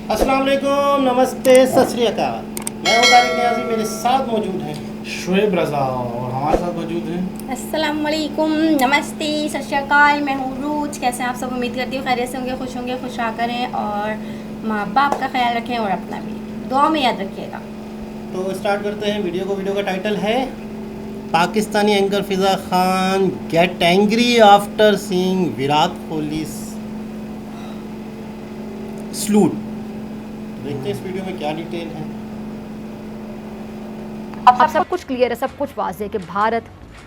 अस्सलाम वालेकुम, नमस्ते, सत श्री अकाल। मैं हूँ तारिक नियाज़ी, मेरे साथ मौजूद हैं शुएब रज़ा और हमारे साथ मौजूद हैं अस्सलाम वालेकुम, नमस्ते, सत श्री अकाल। मैं हूँ रूज। कैसे हैं आप सब? उम्मीद करती हूँ खैरियत से होंगे, खुश करें और माँ बाप का ख्याल रखें और अपना भी दुआ में याद रखिएगा। तो स्टार्ट करते हैं वीडियो का टाइटल है Pakistani anchor Fiza Khan get angry after seeing Virat Kohli salute. देखते हैं इस वीडियो में क्या डिटेल है। अब सब कुछ क्लियर है, सब कुछ वाज़ेह है कि भारत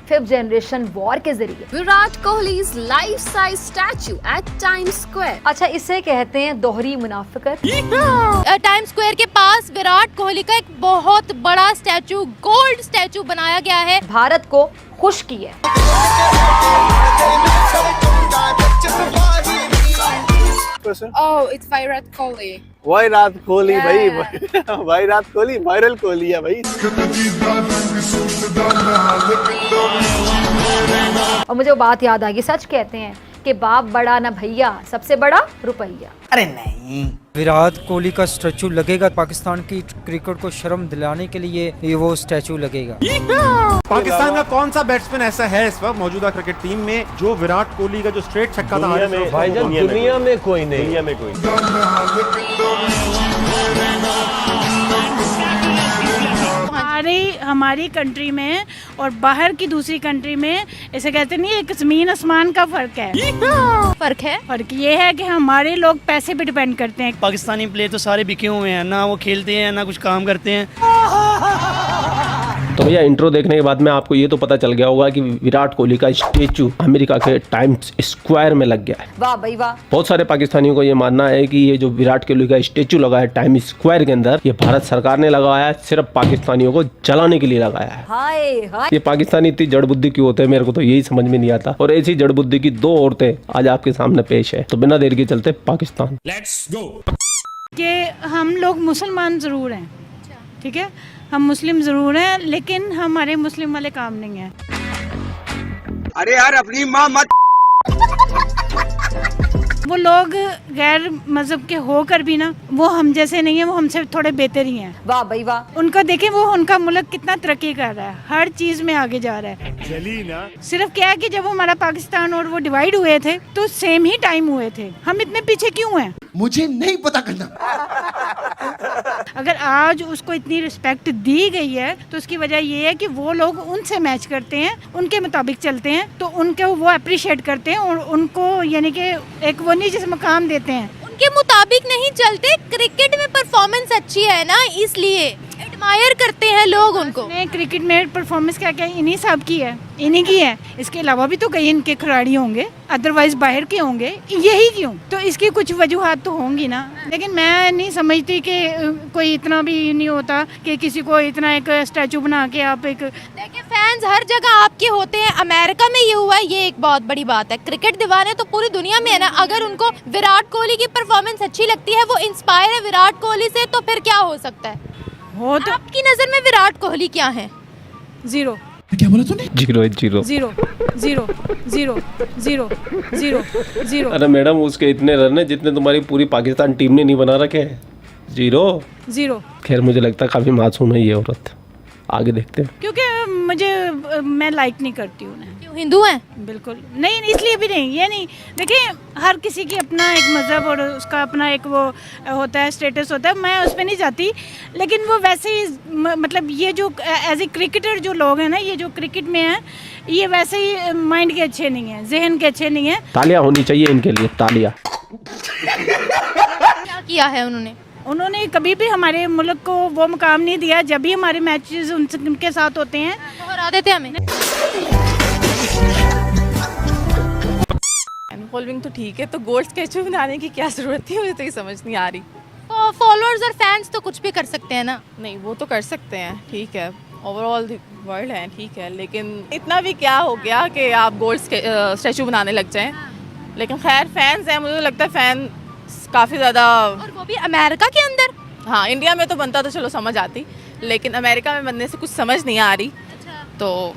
5th जनरेशन वॉर के जरिए Virat कोहली's life-size statue at Times Square. अच्छा इसे कहते हैं दोहरी मुनाफिकत। टाइम स्क्वायर के पास विराट कोहली का एक बहुत बड़ा स्टैचू, गोल्ड स्टैचू बनाया गया है। भारत को खुश किया है। Oh, it's Virat Kohli. Virat Kohli भाई विराट कोहली वायरल कोहली है भाई। और मुझे वो बात याद आ गई, सच कहते हैं कि बाप बड़ा ना भैया, सबसे बड़ा रुपया। अरे नहीं, विराट कोहली का स्टैचू लगेगा। पाकिस्तान की क्रिकेट को शर्म दिलाने के लिए ये वो स्टैचू लगेगा। पाकिस्तान का कौन सा बैट्समैन ऐसा है इस वक्त मौजूदा क्रिकेट टीम में जो विराट कोहली का जो स्ट्रेट छक्का था दुनिया में कोई नहीं, दुनिया में कोई हमारी कंट्री में और बाहर की दूसरी कंट्री में ऐसे कहते नहीं, एक जमीन आसमान का फर्क है। फर्क ये है कि हमारे लोग पैसे पे डिपेंड करते हैं। पाकिस्तानी प्लेयर तो सारे बिके हुए हैं, ना वो खेलते हैं ना कुछ काम करते हैं। तो भैया इंट्रो देखने के बाद में आपको ये तो पता चल गया होगा कि विराट कोहली का स्टेचू अमेरिका के टाइम्स स्क्वायर में लग गया है। वाह भाई वाह। बहुत सारे पाकिस्तानियों को ये मानना है कि ये जो विराट कोहली का स्टेचू लगा है टाइम्स स्क्वायर के अंदर, ये भारत सरकार ने लगाया है, सिर्फ पाकिस्तानियों को जलाने के लिए लगाया है। हाय हाय। ये पाकिस्तानी इतनी जड़ बुद्धि क्यों होते हैं, मेरे को तो यही समझ में नहीं आता। और ऐसी जड़ बुद्धि की दो औरतें आज आपके सामने पेश है। तो बिना देर के चलते पाकिस्तान। Let's go. कि हम लोग मुसलमान ज़रूर हैं, ठीक है, हम मुस्लिम ज़रूर हैं, लेकिन हमारे मुस्लिम वाले काम नहीं है। अरे यार अपनी माँ मत। वो लोग गैर मजहब के होकर भी ना, वो हम जैसे नहीं है, वो हमसे थोड़े बेहतर ही हैं। वाह भाई वाह। उनको देखें, वो उनका मुल्क कितना तरक्की कर रहा है, हर चीज में आगे जा रहा है। सिर्फ क्या है कि जब हमारा पाकिस्तान और वो डिवाइड हुए थे तो सेम ही टाइम हुए थे। हम इतने पीछे क्यों हैं? मुझे नहीं पता करना। अगर आज उसको इतनी रिस्पेक्ट दी गई है तो उसकी वजह ये है कि वो लोग उनसे मैच करते हैं, उनके मुताबिक चलते हैं, तो उनको वो अप्रिशिएट करते हैं और उनको यानी कि एक वो नहीं जिस मकाम देते हैं। उनके मुताबिक नहीं चलते, क्रिकेट में परफॉर्मेंस अच्छी है ना, इसलिए एडमायर करते हैं लोग उनको। क्रिकेट में परफॉर्मेंस क्या क्या इन्हीं सब की है, इन्हीं की है। इसके अलावा भी तो कई इनके खिलाड़ी होंगे, अदरवाइज बाहर के होंगे। यही क्यों? तो इसकी कुछ वजूहात तो होंगी ना। लेकिन मैं नहीं समझती कि कोई इतना भी नहीं होता कि किसी को इतना एक स्टैचू बना के आप एक। देखिए फैंस हर जगह आपके होते हैं। अमेरिका में ये हुआ है, ये एक बहुत बड़ी बात है। क्रिकेट दीवाने तो पूरी दुनिया में है ना। अगर उनको विराट कोहली की परफॉर्मेंस अच्छी लगती है, वो इंस्पायर है विराट कोहली से, तो फिर क्या हो सकता है? हो तो आपकी नजर में विराट कोहली क्या है? जीरो। क्या बोला तूने? Zero zero zero zero zero zero zero zero. अरे मैडम, उसके इतने रन है जितने तुम्हारी पूरी पाकिस्तान टीम ने नहीं बना रखे हैं। Zero zero. खैर मुझे लगता है काफी मासूम है ये औरत। आगे देखते हैं। क्योंकि मैं लाइक नहीं करती उन्हें। क्यों, हिंदू हैं? बिल्कुल नहीं, इसलिए भी नहीं। ये नहीं, देखिए हर किसी की अपना एक मज़हब और उसका अपना एक वो होता है, स्टेटस होता है। मैं उस पर नहीं जाती, लेकिन वो वैसे ही मतलब ये जो एज ए क्रिकेटर जो लोग हैं ना, ये जो क्रिकेट में हैं, ये वैसे ही माइंड के अच्छे नहीं हैं, जहन के अच्छे नहीं हैं। तालियां होनी चाहिए इनके लिए, तालियां। क्या किया है उन्होंने? कभी भी हमारे मुल्क को वो मुकाम नहीं दिया। जब भी हमारे मैचेस उनके साथ होते हैं तो हरा देते हमें। फॉलोइंग तो ठीक है, तो गोल्ड स्केच बनाने की क्या जरूरत थी, मुझे तो ये समझ नहीं आ रही। तो फॉलोअर्स और फैंस तो कुछ भी कर सकते हैं ना। नहीं, वो तो कर सकते हैं, ठीक है, ओवरऑल वर्ल्ड है, ठीक है, लेकिन इतना भी क्या हो गया कि आप गोल्ड स्टैचू बनाने लग जाएं। लेकिन खैर फैंस हैं, मुझे लगता है फैन काफ़ी ज़्यादा। और वो भी अमेरिका के अंदर। हाँ, इंडिया में तो बनता तो चलो समझ आती, लेकिन अमेरिका में बनने से कुछ समझ नहीं आ रही। तो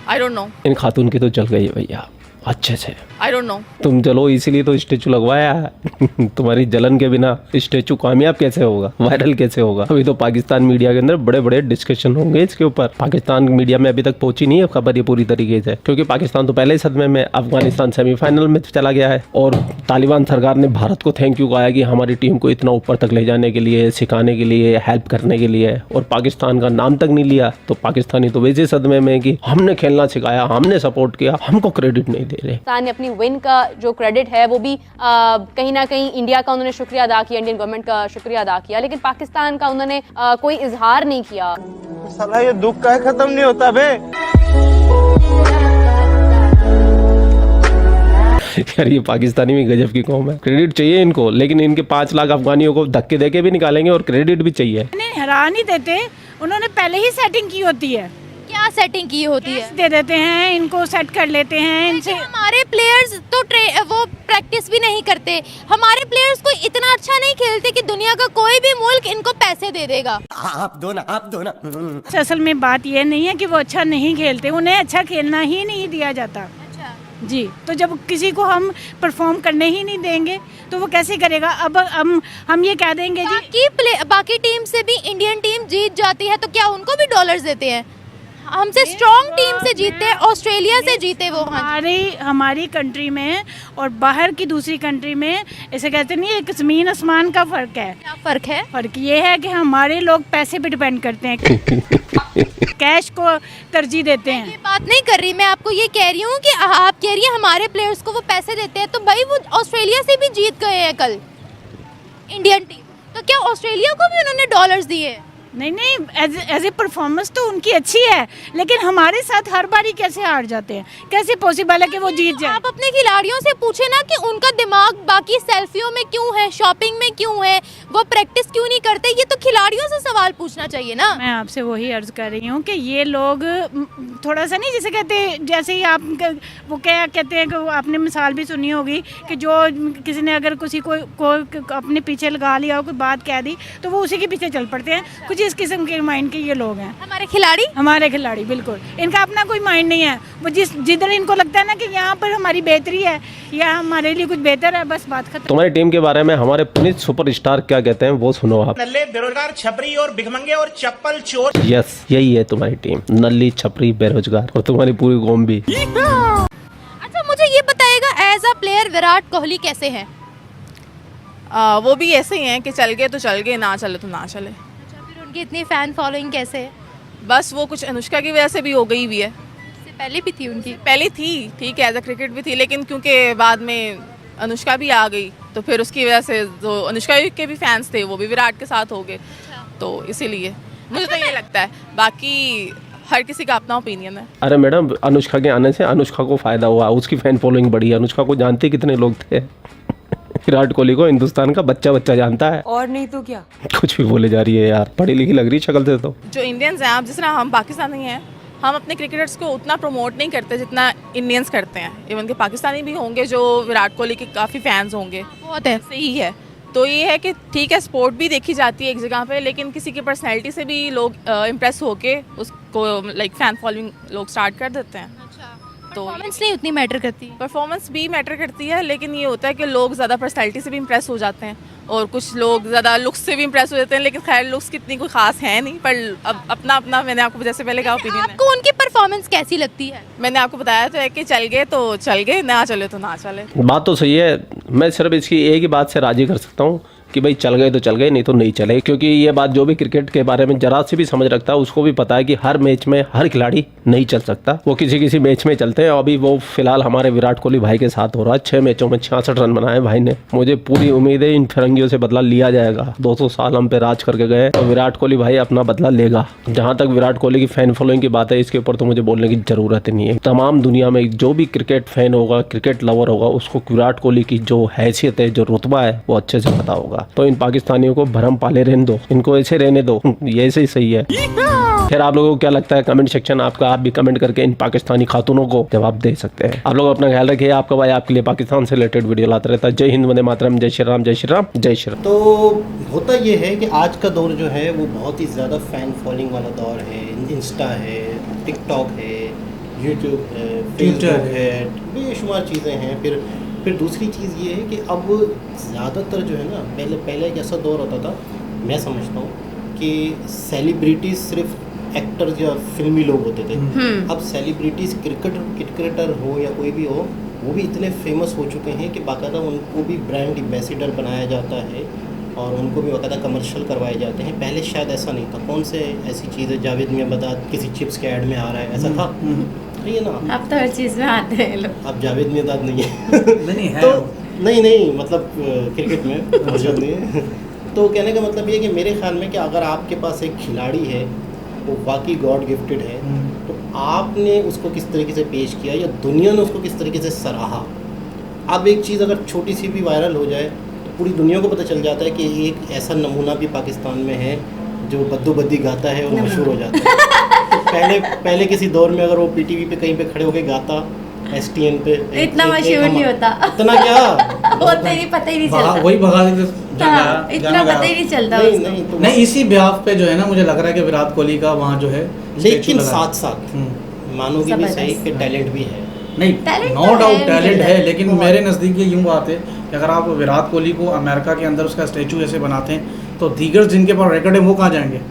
आई डोंट नो। इन खातून की तो चल गई है भैया, अच्छे से। I don't know. तुम चलो इसीलिए तो स्टेचू लगवाया है। तुम्हारी जलन के बिना स्टेचू कामयाब कैसे होगा, वायरल कैसे होगा? अभी तो पाकिस्तान मीडिया के अंदर बड़े बड़े डिस्कशन होंगे इसके ऊपर। पाकिस्तान मीडिया में अभी तक पहुंची नहीं है खबर ये पूरी तरीके से, क्योंकि पाकिस्तान तो पहले ही सदमे में, अफगानिस्तान सेमीफाइनल में चला गया है और तालिबान सरकार ने भारत को थैंक यू कहा कि हमारी टीम को इतना ऊपर तक ले जाने के लिए, सिखाने के लिए, हेल्प करने के लिए, और पाकिस्तान का नाम तक नहीं लिया। तो पाकिस्तानी तो वैसे सदमे में कि हमने खेलना सिखाया, हमने सपोर्ट किया, हमको क्रेडिट नहीं दे रहे। पाकिस्तान ने अपनी विन का जो क्रेडिट है वो भी कहीं ना कहीं इंडिया का उन्होंने शुक्रिया अदा किया, इंडियन गवर्नमेंट का शुक्रिया अदा किया, लेकिन पाकिस्तान का उन्होंने कोई इजहार नहीं किया। साला ये दुख का खत्म नहीं होता बे। यार ये पाकिस्तानी भी गजब की कौम है। क्रेडिट चाहिए इनको, लेकिन इनके 5 लाख अफगानियों को धक्के देके भी निकालेंगे और क्रेडिट भी चाहिए। हरा नहीं देते, उन्होंने पहले ही सेटिंग की होती है। क्या सेटिंग की होती है? दे देते हैं इनको, सेट कर लेते हैं इनसे। हमारे प्लेयर्स तो वो प्रैक्टिस भी नहीं करते, हमारे प्लेयर्स को इतना अच्छा नहीं खेलते कि दुनिया का कोई भी मुल्क इनको पैसे दे देगा। आप दो ना। असल में बात ये नहीं है कि वो अच्छा नहीं खेलते, उन्हें अच्छा खेलना ही नहीं दिया जाता जी। तो जब किसी को हम परफॉर्म करने ही नहीं देंगे तो वो कैसे करेगा? अब हम ये कह देंगे जी बाकी टीम से भी इंडियन टीम जीत जाती है तो क्या उनको भी डॉलर्स देते हैं? हमसे स्ट्रॉन्ग टीम से जीते, ऑस्ट्रेलिया से जीते वो। हमारी कंट्री में और बाहर की दूसरी कंट्री में ऐसे कहते नहीं, एक ज़मीन आसमान का फ़र्क है। क्या फ़र्क है? फ़र्क ये है कि हमारे लोग पैसे पे डिपेंड करते हैं, कैश को तरजीह देते हैं। ये बात नहीं कर रही मैं, आपको ये कह रही हूँ कि आप कह रही हैं हमारे प्लेयर्स को वो पैसे देते हैं, तो भाई वो ऑस्ट्रेलिया से भी जीत गए हैं कल इंडियन टीम, तो क्या ऑस्ट्रेलिया को भी उन्होंने डॉलर्स दिए? नहीं, एज ए परफॉर्मेंस तो उनकी अच्छी है, लेकिन हमारे साथ हर बारी कैसे हार जाते हैं? कैसे पॉसिबल है कि वो जीत जाए? आप अपने खिलाड़ियों से पूछे ना कि उनका दिमाग बाकी सेल्फियों में क्यों है, शॉपिंग में क्यों है, वो प्रैक्टिस क्यों नहीं करते? ये तो खिलाड़ियों से सवाल पूछना चाहिए ना। मैं आपसे वही अर्ज कर रही हूँ कि ये लोग थोड़ा सा नहीं, जैसे कहते हैं, जैसे ही आप वो क्या कहते हैं कि आपने मिसाल भी सुनी होगी कि जो किसी ने अगर किसी को अपने पीछे लगा लिया हो, कोई बात कह दी, तो वो उसी के पीछे चल पड़ते हैं। कुछ इस किस्म के माइंड के ये लोग हैं हमारे खिलाड़ी। बिल्कुल इनका अपना कोई माइंड नहीं है। वो जिधर इनको लगता है ना कि यहाँ पर हमारी बेहतरी है या हमारे लिए कुछ बेहतर है, बस बात खत्म। तुम्हारी टीम के बारे में हमारे पुनीत सुपरस्टार क्या कहते हैं वो सुनो आप। नल्ले, बेरोजगार, छपरी और भिखमंगे और चप्पल चोर। यस, यही है तुम्हारी टीम, नल्ली, छपरी, बेरोजगार, और तुम्हारी पूरी कौम भी। अच्छा मुझे ये बताइएगा, as a player Virat Kohli कैसे है? वो भी ऐसे ही हैं कि चल गए तो चल गए, ना चले तो ना चले। उनकी इतनी फैन फॉलोइंग कैसे है? बस वो कुछ अनुष्का की वजह से भी हो गई भी है। इससे पहले भी थी उनकी? पहले थी, ठीक है, एज अ क्रिकेट भी थी, लेकिन क्योंकि बाद में अनुष्का भी आ गई तो फिर उसकी वजह से जो अनुष्का के भी फैंस थे वो भी विराट के साथ हो गए। तो इसीलिए मुझे तो ये लगता है, बाकी हर किसी का अपना ओपिनियन है। अरे मैडम, अनुष्का के आने से अनुष्का को फायदा हुआ, उसकी फैन फॉलोइंग बढ़ी है। अनुष्का को जानते कितने लोग थे? विराट कोहली को हिंदुस्तान का बच्चा जानता है। और नहीं तो क्या, कुछ भी बोले जा रही है यार, पढ़ी लिखी लग रही शक्ल से तो। जो इंडियंस हैं, आप जिस तरह हम पाकिस्तानी हैं, हम अपने क्रिकेटर्स को उतना प्रमोट नहीं करते जितना इंडियंस करते हैं। इवन के पाकिस्तानी भी होंगे जो विराट कोहली के काफ़ी फैंस होंगे, बहुत है, सही है। तो ये है कि ठीक है, स्पोर्ट भी देखी जाती है एक जगह पे, लेकिन किसी की पर्सनैलिटी से भी लोग इम्प्रेस होके उसको लाइक फैन फॉलोइंग लोग स्टार्ट कर देते हैं। तो परफॉर्मेंस नहीं उतनी मैटर करती? परफॉर्मेंस भी मैटर करती है, लेकिन ये होता है कि लोग ज़्यादा पर्सनैलिटी से भी इम्प्रेस हो जाते हैं और कुछ लोग ज़्यादा लुक्स से भी इम्प्रेस हो जाते हैं, लेकिन खैर लुक्स कितनी कोई खास है नहीं, पर अब अपना मैंने आपको जैसे पहले कहा ओपिनियन है। आपको उनकी परफॉर्मेंस कैसी लगती है? मैंने आपको बताया तो है कि चल गए तो चल गए, ना चले तो ना चले। बात तो सही है, मैं सिर्फ इसकी एक ही बात से राजी कर सकता हूँ कि भाई चल गए तो चल गए, नहीं तो नहीं चले। क्योंकि ये बात जो भी क्रिकेट के बारे में जरा से भी समझ रखता है उसको भी पता है कि हर मैच में हर खिलाड़ी नहीं चल सकता, वो किसी मैच में चलते हैं। अभी वो फिलहाल हमारे विराट कोहली भाई के साथ हो रहा है, 6 मैचों में 66 रन बनाए भाई ने। मुझे पूरी उम्मीद है इन फिरंगियों से बदला लिया जाएगा। 200 साल हम पे राज करके गए तो विराट कोहली भाई अपना बदला लेगा। जहाँ तक विराट कोहली की फैन फॉलोइंग की बात है, इसके ऊपर तो मुझे बोलने की जरूरत नहीं है। तमाम दुनिया में जो भी क्रिकेट फैन होगा, क्रिकेट लवर होगा, उसको विराट कोहली की जो हैसियत है, जो रुतबा है, वो अच्छे से पता होगा। तो इन पाकिस्तानी को भरम पाले रहने दो, इनको ऐसे रहने दो, ये ऐसे ही सही है। फिर आप लोगों को क्या लगता है कमेंट सेक्शन आपका, आप भी कमेंट करके इन पाकिस्तानी खातूनों को जवाब दे सकते हैं। आप लोग अपना ख्याल रखिए, आपका भाई आपके लिए पाकिस्तान से रिलेटेड वीडियो लाता रहता है। जय हिंद, वंदे मातरम, जय श्री राम, जय श्री राम, जय श्री राम। तो होता ये है कि आज का दौर जो है वो बहुत ही ज़्यादा फैन फॉलोइंग वाला दौर है। इंस्टा है, टिकटॉक है, यूट्यूब है, फेसबुक है, बेशुमार चीज़ें हैं। फिर दूसरी चीज़ ये है कि अब ज़्यादातर जो है ना, पहले एक ऐसा दौर होता था, मैं समझता हूँ कि सेलिब्रिटीज़ सिर्फ एक्टर्स या फिल्मी लोग होते थे। अब सेलिब्रिटीज़ क्रिकेटर हो या कोई भी हो, वो भी इतने फेमस हो चुके हैं कि बाकायदा उनको भी ब्रांड एम्बेसडर बनाया जाता है और उनको भी बाकायदा कमर्शियल करवाए जाते हैं। पहले शायद ऐसा नहीं था। कौन से ऐसी चीज़ है, जावेद मियाँदाद किसी चिप्स के ऐड में आ रहा है, ऐसा था नहीं है ना? अब तो हर चीज़ में आते हैं लोग। अब जावेद मियाँदाद नहीं है नहीं है तो नहीं मतलब क्रिकेट में मौजूद नहीं है। तो कहने का मतलब ये है कि मेरे ख्याल में कि अगर आपके पास एक खिलाड़ी है, वो वाकई गॉड गिफ्टेड है, तो आपने उसको किस तरीके से पेश किया या दुनिया ने उसको किस तरीके से सराहा। अब एक चीज़ अगर छोटी सी भी वायरल हो जाए तो पूरी दुनिया को पता चल जाता है कि एक ऐसा नमूना भी पाकिस्तान में है जो बद्दू बद्दी गाता है और मशहूर हो जाता है। तो पहले किसी दौर में अगर वो पीटीवी पे कहीं पे खड़े होकर गाता, STN पे इतना मशहूर नहीं होता। इतना क्या होता ही नहीं, पता ही नहीं चलता। वही भगा देते, हाँ, इतना पता ही नहीं चलता उसको। नहीं इसी ब्याह पे जो है ना, मुझे लग रहा है कि विराट कोहली का वहाँ जो है, लेकिन साथ साथ मानोगे भी सही कि टैलेंट भी है। नहीं, Talent नो तो डाउट है, टैलेंट मुझे है, लेकिन मेरे नज़दीक ये यूँ बात है कि अगर आप विराट कोहली को अमेरिका के अंदर उसका स्टैचू ऐसे बनाते हैं तो दीगर जिनके पास रिकॉर्ड है वो कहाँ जाएंगे?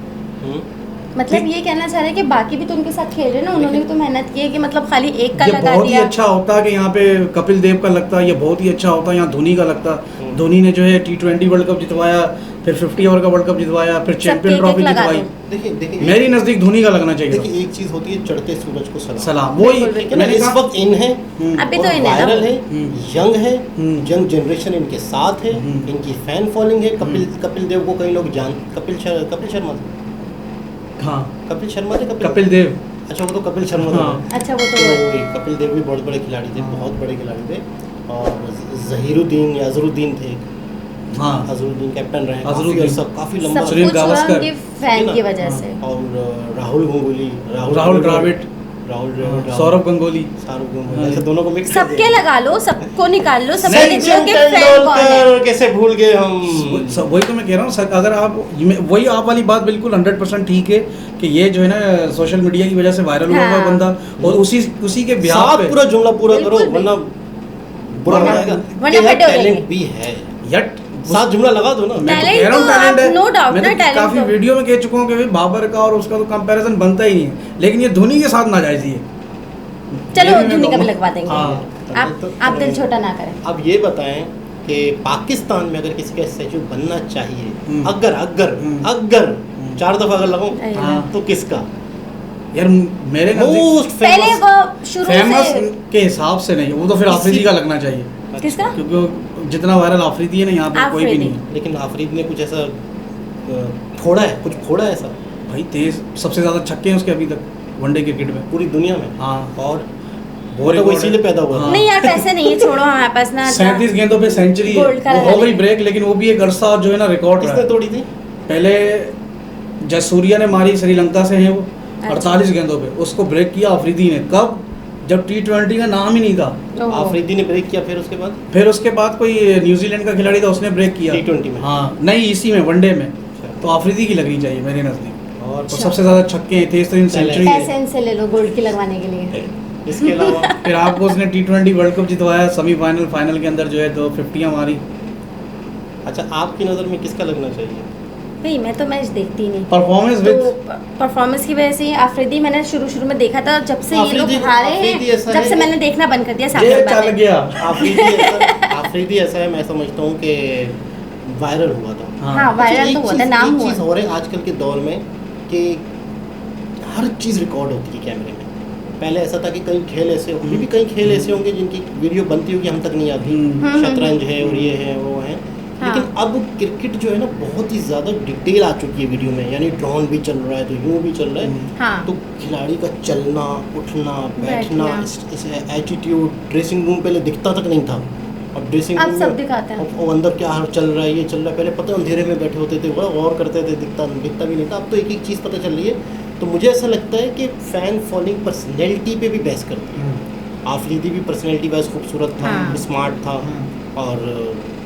मतलब ये कहना चाह रहे हैं कि बाकी भी तो उनके साथ खेल रहे हैं ना, उन्होंने भी तो मेहनत की है कि मतलब खाली एक का ये लगा बहुत ही दिया। अच्छा होता कि यहाँ पे कपिल देव का लगता, ये बहुत ही अच्छा होता यहाँ धोनी का लगता। धोनी ने जो है T20 वर्ल्ड कप जितवाया, फिर 50 ओवर का वर्ल्ड कप जितवाया, फिर चैंपियन ट्रॉफी जितवाई। देखिए मेरी नज़दीक धोनी का लगना चाहिए। देखिए एक चीज़ होती है चढ़ते सूरज को सलाम, वही मैंने इस वक्त इन है, अभी तो और इन है ना। वायरल है, यंग है, यंग जनरेशन इनके साथ है, इनकी फैन फॉलोइंग है। कपिल देव को कई लोग कपिल शर्मा हाँ, कपिल शर्मा थे, कपिल देव, अच्छा वो तो कपिल शर्मा था। अच्छा वो तो कपिल देव भी बहुत बड़े खिलाड़ी थे, बहुत बड़े खिलाड़ी थे। और जहीरुद्दीन या अजरुद्दीन थे, हाँ अजरुद्दीन कैप्टन रहे काफी सब लंबा, कुछ हुआ उनके फैन की वजह से। और राहुल गंगुली, राहुल द्रविड़, सौरभ गंगोली, ऐसे दोनों को मिक्स सबके लगा लो, सबको निकाल लो, सब सचिन तेंदुलकर कैसे भूल गए हम। वही तो मैं कह रहा हूँ अगर आप वही आप वाली बात बिल्कुल 100% ठीक है कि ये जो है ना सोशल मीडिया की वजह से वायरल हुआ हुआ बंदा, और उसी के ब्याह पे पूरा जुमला पूरा करो वरना बुरा लगेगा। टैलेंट भी है यार, साथ जुमला लगा दो ना। मैं तो कह रहा हूँ टैलेंट है, नो डाउट मैं ना, तो टैलेंट काफी वीडियो में कह चुका हूँ कि भाई बाबर का और उसका तो कंपैरिजन बनता ही नहीं है, लेकिन ये धोनी के साथ नाजायज ही है। चलो धोनी का भी लगवा देंगे। हाँ, आप दिल छोटा ना करें। अब ये बताएं कि पाकिस्तान में अगर किसी का स्टैचू बनना चाहिए, अगर 4 दफा अगर लगाऊं तो किसका? यार मेरे पहले वो शुरू फेमस से के हिसाब से नहीं, वो तो फिर आफरीदी का लगना चाहिए। किसका? क्योंकि जितना वायरल आफरीदी है ना यहाँ पे कोई भी नहीं है। लेकिन आफरीदी ने कुछ ऐसा फोड़ा है, कुछ फोड़ा है ऐसा भाई, तेज सबसे ज्यादा छक्के हैं उसके अभी तक वनडे क्रिकेट में पूरी दुनिया में। हाँ, और वो तो इसीलिए पैदा हुआ। नहीं यार पैसे नहीं है, छोड़ो हमारे पास ना। 37 गेंदों पे सेंचुरी हो गई ब्रेक, लेकिन वो भी एक अरसा जो है ना रिकॉर्ड किसने तोड़ी थी? पहले जयसूर्या ने मारी, श्रीलंका से है वो 48 गेंदों पे, उसको ब्रेक किया अफरीदी ने। कब? जब T20 का नाम ही नहीं था, अफरीदी ने ब्रेक किया। फिर उसके बाद कोई न्यूजीलैंड का खिलाड़ी था, उसने ब्रेक किया T20 में। हाँ नहीं, इसी में वनडे में। तो अफरीदी की लगनी चाहिए मेरे नजदीक। और सबसे ज्यादा छक्के हैं, तेज तरीन सेंचुरी है। पैसे इनसे ले लो गोल्ड की लगवाने के लिए। इसके अलावा फिर आपको उसने T20 वर्ल्ड कप जितवाया, सेमीफाइनल फाइनल के अंदर जो है 2 50 मारी। अच्छा, आपकी नज़र में किसका लगना चाहिए? नहीं मैं तो मैच देखती नहीं। परफॉर्मेंस की वजह से आफरीदी मैंने शुरू में देखा था, जब से ये लोग हारे हैं जब से मैंने देखना बंद कर दिया। चल गया आफरीदी ऐसा है, मैं समझता हूँ कि वायरल हुआ था। हाँ वायरल तो हुआ था, नाम हुआ। चीज़ हो रही है आजकल के दौर में कि हर चीज़ रिकॉर्ड होती है कैमरे में। पहले ऐसा था कि कई खेल ऐसे, अभी भी कई खेल ऐसे होंगे जिनकी वीडियो बनती होगी, हम तक नहीं आती। शतरंज है और ये है वो है। लेकिन अब क्रिकेट जो है ना बहुत ही ज़्यादा डिटेल आ चुकी है वीडियो में, यानी ड्रोन भी चल रहा है तो यूँ भी चल रहा है। हाँ। तो खिलाड़ी का चलना, उठना, बैठना, एटीट्यूड, ड्रेसिंग रूम पहले दिखता तक नहीं था, और ड्रेसिंग रूम सब दिखाते हैं। और अंदर क्या चल रहा है, ये चल रहा है। पहले पता अंधेरे में बैठे होते थे, बड़ा गौर करते थे, दिखता भी नहीं था। अब तो एक एक चीज़ पता चल रही है। तो मुझे ऐसा लगता है कि फ़ैन फॉलोइंग पर्सनैलिटी पे भी बहस करती है। आफरीदी भी पर्सनैलिटी वाइज खूबसूरत था, स्मार्ट था, और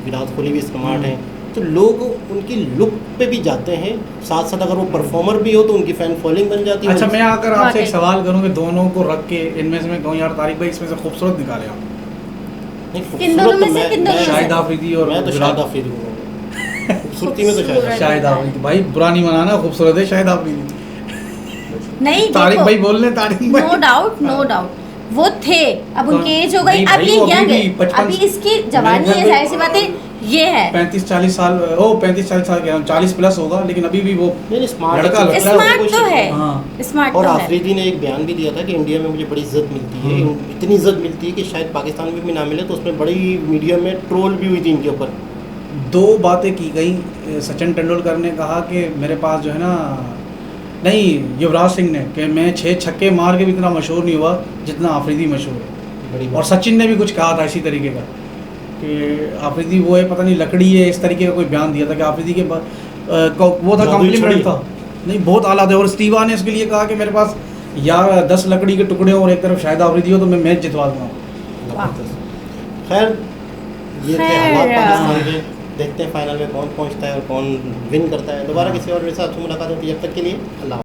विराट कोहली भी स्मार्ट हैं, तो लोग उनकी लुक पे भी जाते हैं, साथ साथ अगर वो परफॉर्मर भी हो तो उनकी फैन फॉलोइंग बन जाती है। अच्छा, मैं आकर आपसे एक सवाल करूँ कि दोनों को रख के इनमें से मैं कहूँ यार तारिक भाई इसमें से खूबसूरत निकाले आप। किन दोनों में से, किन दोनों में से? शाहिद आफरीदी और मैं तो शाहिद आफरीदी को खूबसूरती में तो शाहिद आफरीदी भाई, बुरा नहीं मनाना, खूबसूरत है शाहिद आफरीदी। नहीं, तारिक भाई बोल रहे, तारिक भाई नो डाउट, नो डाउट वो थे, अब उनकी एज हो गई, अब ये यंग है, अभी इसकी जवानी है, जाहिर सी बात है ये है 35-40 साल, ओ 35-40 साल क्या 40 प्लस होगा, लेकिन अभी भी वो स्मार्ट लड़का लगता है। स्मार्ट तो है, हाँ। स्मार्ट और तो है। आफरीदी ने एक बयान भी दिया था कि इंडिया में मुझे बड़ी इज्जत मिलती है, इतनी इज्जत मिलती है कि शायद पाकिस्तान में भी ना मिले, तो उसमें बड़ी मीडिया में ट्रोल भी हुई थी इनके ऊपर। दो बातें की गई। सचिन तेंदुलकर ने कहा कि मेरे पास जो है ना, नहीं युवराज सिंह ने, कि मैं 6 छक्के मार के भी इतना मशहूर नहीं हुआ जितना आफरीदी मशहूर है। और सचिन ने भी कुछ कहा था इसी तरीके का कि आफरीदी वो है, पता नहीं लकड़ी है, इस तरीके का कोई बयान दिया था कि आफरीदी के वो था, कॉम्प्लीमेंट था, नहीं बहुत आला था। और स्टीवा ने इसके लिए कहा कि मेरे पास यार 10 लकड़ी के टुकड़े हो और एक तरफ शाहिद आफरीदी हो तो मैं मैच जितवा दूंगा। खैर ये थे हालात पाकिस्तान के, देखते हैं फाइनल में कौन पहुंचता है और कौन विन करता है। दोबारा किसी और के साथ मुलाकात होती है, जब तक के लिए अल्लाह।